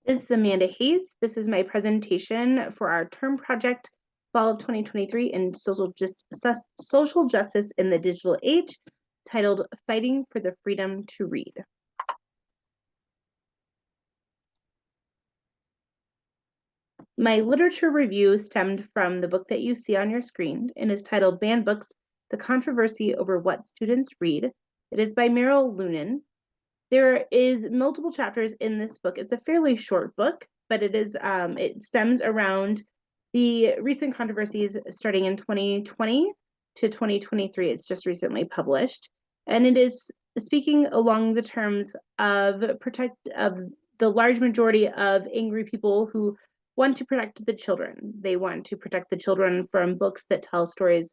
This is Amanda Hayes. This is my presentation for our term project, Fall of 2023 in Social Justice in the Digital Age, titled Fighting for the Freedom to Read. My literature review stemmed from the book that you see on your screen and is titled Banned Books, The Controversy Over What Students Read. It is by Meryl Lunan. There is multiple chapters in this book. It's a fairly short book, but it stems around the recent controversies starting in 2020 to 2023. It's just recently published, and it is speaking along the terms of the large majority of angry people who want to protect the children. They want to protect the children from books that tell stories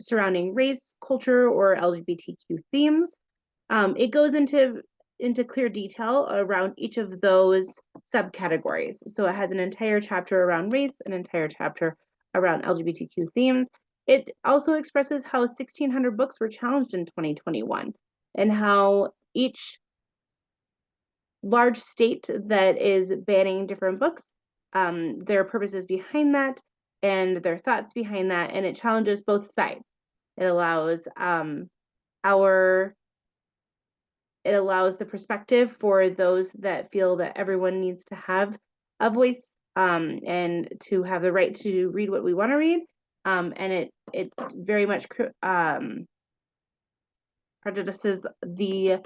surrounding race, culture, or LGBTQ themes. It goes into clear detail around each of those subcategories. So it has an entire chapter around race, an entire chapter around LGBTQ themes. It also expresses how 1,600 books were challenged in 2021 and how each large state that is banning different books, their purposes behind that and their thoughts behind that, and it challenges both sides. It allows the perspective for those that feel that everyone needs to have a voice and to have the right to read what we want to read. And it very much prejudices the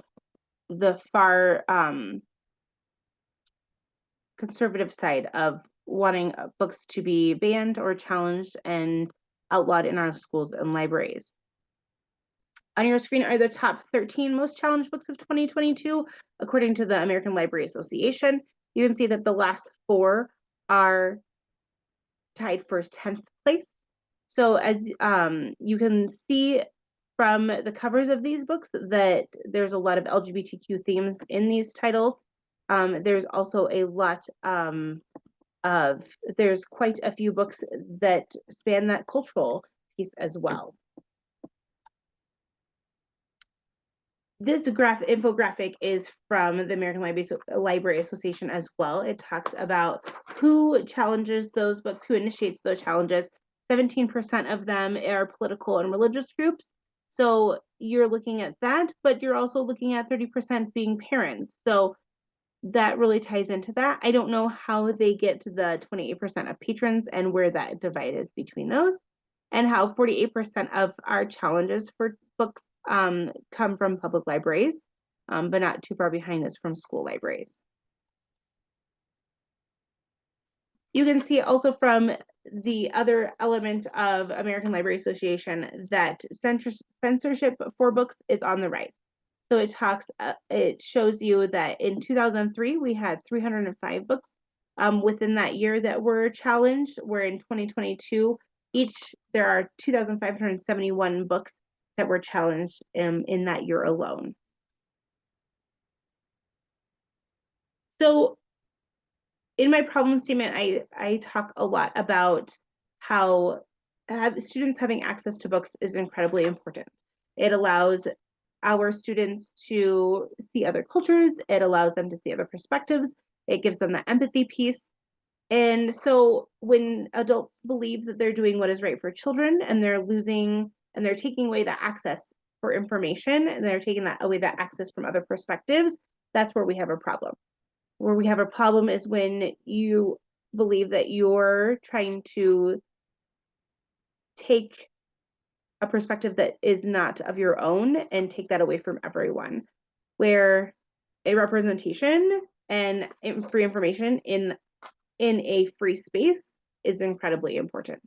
far conservative side of wanting books to be banned or challenged and outlawed in our schools and libraries. On your screen are the top 13 most challenged books of 2022, according to the American Library Association. You can see that the last 4 are tied for 10th place. So as you can see from the covers of these books that there's a lot of LGBTQ themes in these titles. There's also a lot there's quite a few books that span that cultural piece as well. This infographic is from the American Library Association as well. It talks about who challenges those books, who initiates those challenges. 17% of them are political and religious groups. So you're looking at that, but you're also looking at 30% being parents. So that really ties into that. I don't know how they get to the 28% of patrons and where that divide is between those, and how 48% of our challenges for books come from public libraries, but not too far behind this from school libraries. You can see also from the other element of American Library Association that censorship for books is on the rise. So it shows you that in 2003, we had 305 books within that year that were challenged, where in 2022, there are 2,571 books that were challenged in that year alone. So in my problem statement, I talk a lot about how students having access to books is incredibly important. It allows our students to see other cultures. It allows them to see other perspectives. It gives them the empathy piece. And so when adults believe that they're doing what is right for children and they're taking away the access for information and they're taking away that access from other perspectives, that's where we have a problem. Where we have a problem is when you believe that you're trying to take a perspective that is not of your own and take that away from everyone, where a representation and free information in a free space is incredibly important.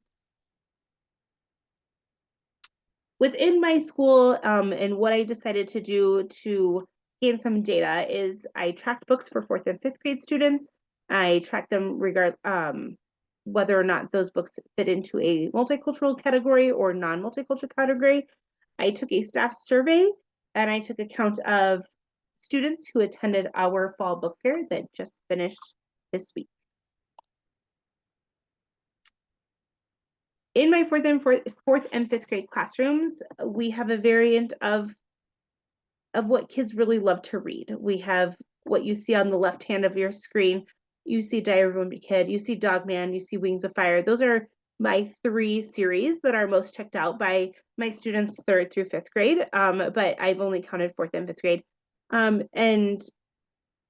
Within my school, and what I decided to do to gain some data is I tracked books for 4th and 5th grade students. I tracked them whether or not those books fit into a multicultural category or non-multicultural category. I took a staff survey and I took account of students who attended our fall book fair that just finished this week. In my 4th and 5th grade classrooms, we have a variant of what kids really love to read. We have what you see on the left hand of your screen. you see Diary of a Wimpy Kid, you see Dog Man, you see Wings of Fire. Those are my 3 series that are most checked out by my students 3rd through 5th grade, but I've only counted 4th and 5th grade. And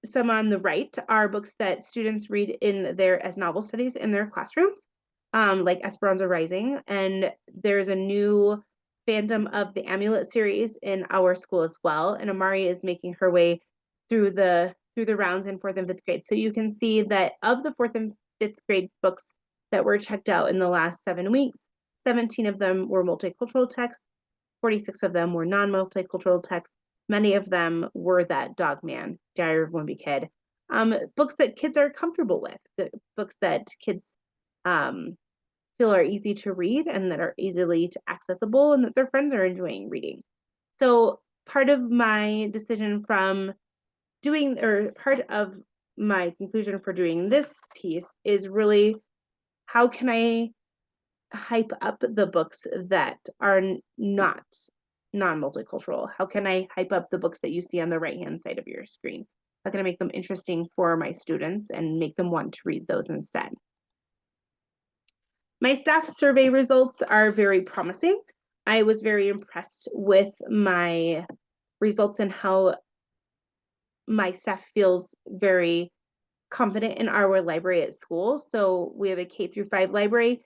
some on the right are books that students read as novel studies in their classrooms, like Esperanza Rising. And there's a new fandom of the Amulet series in our school as well. And Amari is making her way through the rounds in 4th and 5th grade. So you can see that of the 4th and 5th grade books that were checked out in the last 7 weeks, 17 of them were multicultural texts, 46 of them were non-multicultural texts. Many of them were that Dog Man, Diary of a Wimpy Kid. Books that kids are comfortable with, the books that kids feel are easy to read and that are easily accessible and that their friends are enjoying reading. So part of my decision from doing, or part of my conclusion for doing this piece is really, how can I hype up the books that are not non-multicultural? How can I hype up the books that you see on the right-hand side of your screen? How can I make them interesting for my students and make them want to read those instead? My staff survey results are very promising. I was very impressed with my results and how my staff feels very confident in our library at school. So we have a K through 5 library,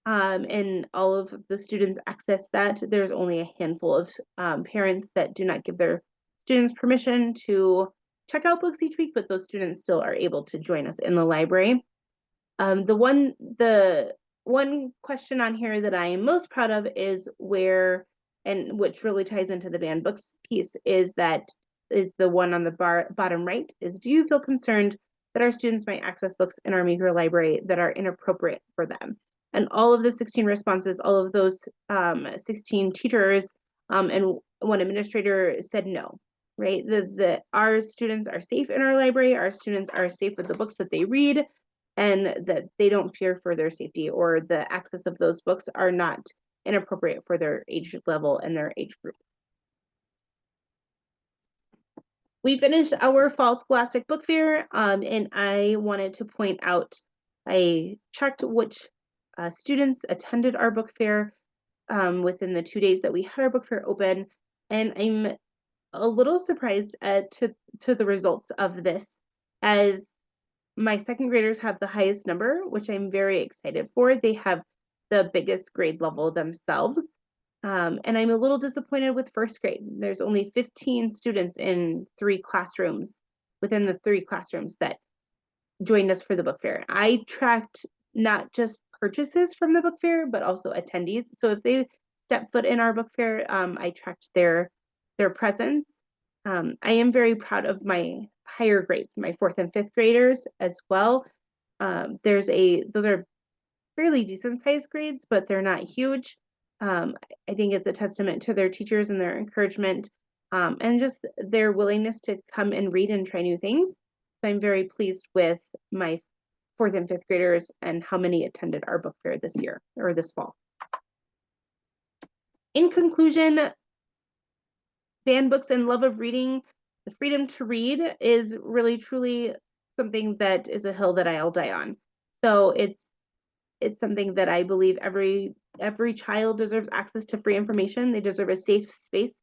and all of the students access that. There's only a handful of parents that do not give their students permission to check out books each week, but those students still are able to join us in the library. The one question on here that I am most proud of is where, and which really ties into the banned books piece, is the one on the bottom right, is, do you feel concerned that our students might access books in our meager library that are inappropriate for them? And all of the 16 responses, all of those 16 teachers and one administrator said no, right? Our students are safe in our library, our students are safe with the books that they read, and that they don't fear for their safety, or the access of those books are not inappropriate for their age level and their age group. We finished our fall Scholastic Book Fair, and I wanted to point out, I checked which students attended our book fair within the 2 days that we had our book fair open, and I'm a little surprised to the results of this, as my 2nd graders have the highest number, which I'm very excited for. They have the biggest grade level themselves. And I'm a little disappointed with 1st grade. There's only 15 students in 3 classrooms, within the 3 classrooms that joined us for the book fair. I tracked not just purchases from the book fair, but also attendees. So if they step foot in our book fair, I tracked their presence. I am very proud of my higher grades, my 4th and 5th graders as well. Those are fairly decent sized grades, but they're not huge. I think it's a testament to their teachers and their encouragement, and just their willingness to come and read and try new things. So I'm very pleased with my 4th and 5th graders and how many attended our book fair this year, or this fall. In conclusion, banned books and love of reading, the freedom to read is really truly something that is a hill that I'll die on. So it's something that I believe every child deserves access to free information. They deserve a safe space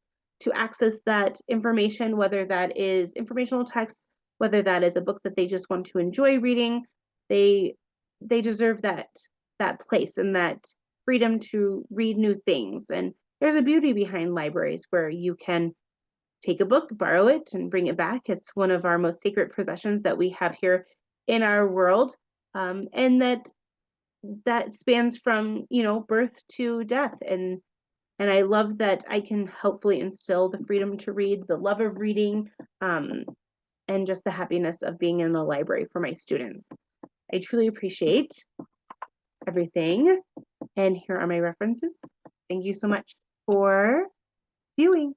to access that information, whether that is informational text, whether that is a book that they just want to enjoy reading. They deserve that place and that freedom to read new things. And there's a beauty behind libraries where you can take a book, borrow it, and bring it back. It's one of our most sacred possessions that we have here in our world, and that spans from, birth to death. And I love that I can hopefully instill the freedom to read, the love of reading, and just the happiness of being in the library for my students. I truly appreciate everything. And here are my references. Thank you so much for viewing.